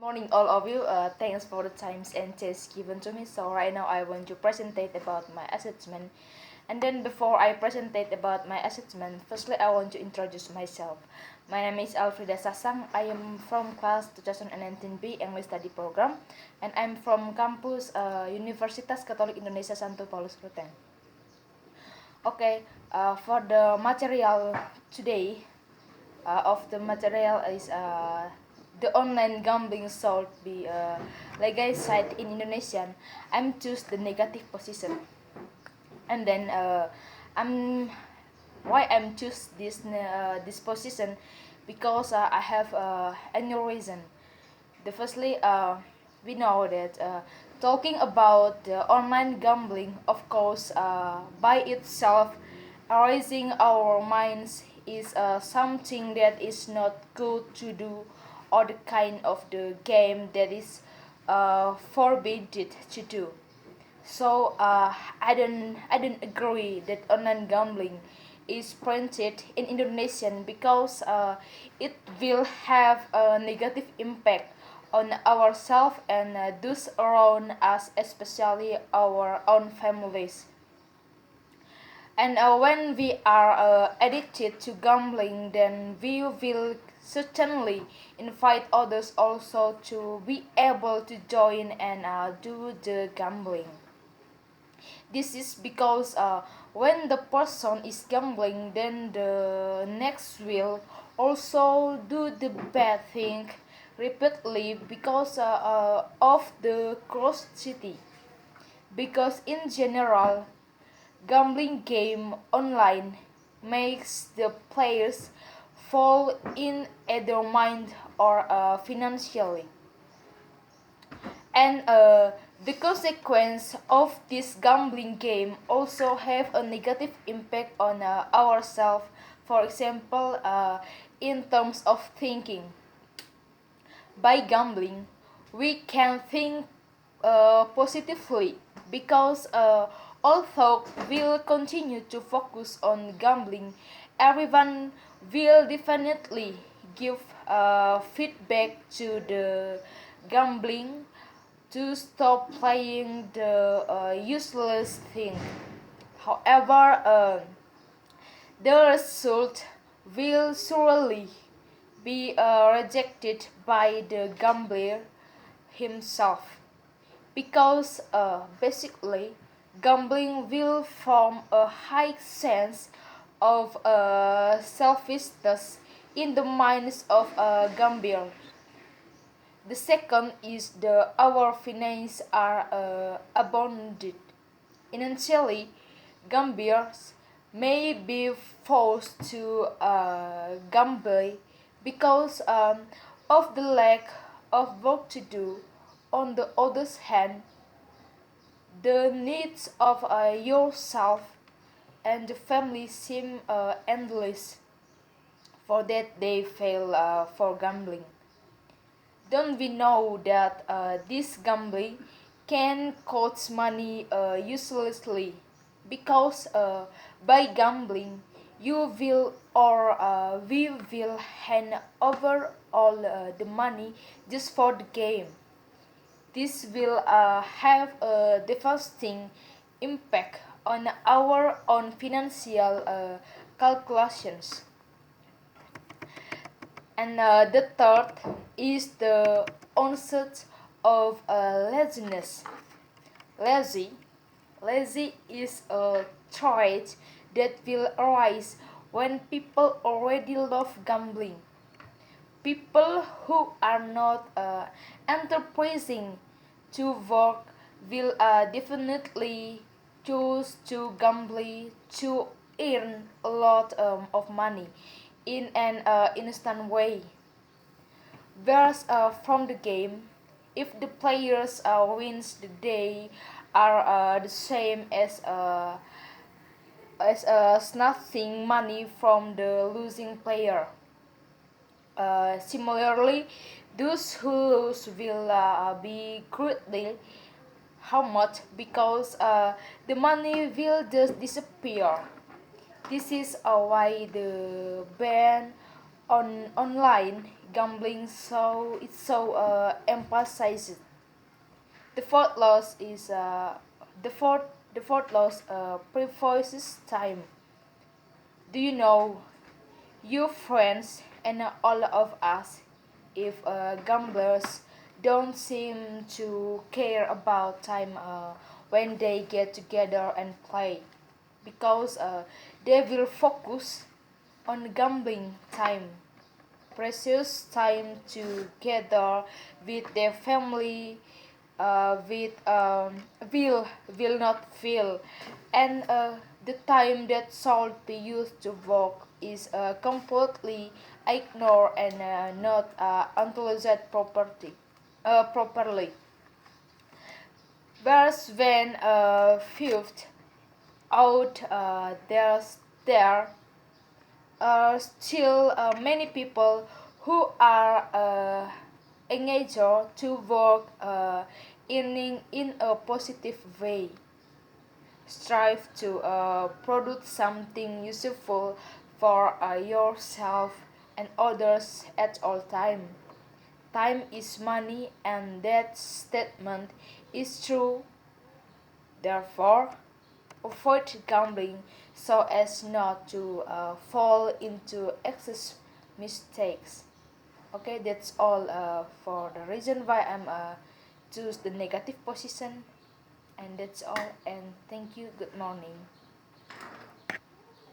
Morning, all of you. Thanks for the times and chance given to me. So right now I want to presentate about my assessment. And then before I presentate about my assessment, firstly I want to introduce myself. My name is Alfrida Sasang. I am from class 2019B English Study Program, and I'm from campus Universitas Katolik Indonesia Santo Paulus Ruteng. Okay, for the material today, of the material is the online gambling should be legalized in Indonesia. I'm choose the negative position, and then I'm why I'm choose this position because I have annual reason. The firstly, we know that talking about online gambling, of course, by itself, raising our minds is something that is not good to do, or the kind of the game that is forbidden to do. So I don't agree that online gambling is printed in Indonesian because it will have a negative impact on ourselves and those around us, especially our own families. And when we are addicted to gambling, then we will certainly invite others also to be able to join and do the gambling. This is because when the person is gambling, then the next will also do the bad thing repeatedly because of the curiosity. Because in general, gambling game online makes the players fall in either mind or financially. And the consequence of this gambling game also have a negative impact on ourselves. For example, in terms of thinking, by gambling we can think positively because although we'll continue to focus on gambling, everyone will definitely give feedback to the gambling to stop playing the useless thing. However, the result will surely be rejected by the gambler himself because basically gambling will form a high sense of selfishness in the minds of gambler. The second is the our finances are abundant. Initially, gamblers may be forced to gamble because of the lack of work to do. On the other hand, the needs of yourself and the family seem endless. For that, they fail for gambling. Don't we know that this gambling can cost money uselessly? Because by gambling, you will or we will hand over all the money just for the game. This will have a devastating impact on our own financial calculations. And the third is the onset of laziness. Lazy, lazy is a trait that will arise when people already love gambling. People who are not enterprising to work will definitely choose to gamble to earn a lot of money in an instant way. Whereas from the game, if the players wins the day are the same as snatching money from the losing player. Similarly, those who lose will be greatly how much because the money will just disappear. This is why the ban On online gambling, so it's so emphasized. The fourth loss is the fourth the fourth loss prefers time. Do you know your friends and all of us, if gamblers don't seem to care about time when they get together and play, because they will focus on gambling time, precious time together with their family, with will not feel, and the time that should be used to work is completely ignored and not utilized properly. Whereas when fifth out there are still many people who are engaged to work in a positive way, strive to produce something useful for yourself and others at all time. Time is money, and that statement is true. Therefore, avoid gambling so as not to fall into excess mistakes. Okay, that's all for the reason why I'm choose the negative position, and that's all. And thank you. Good morning.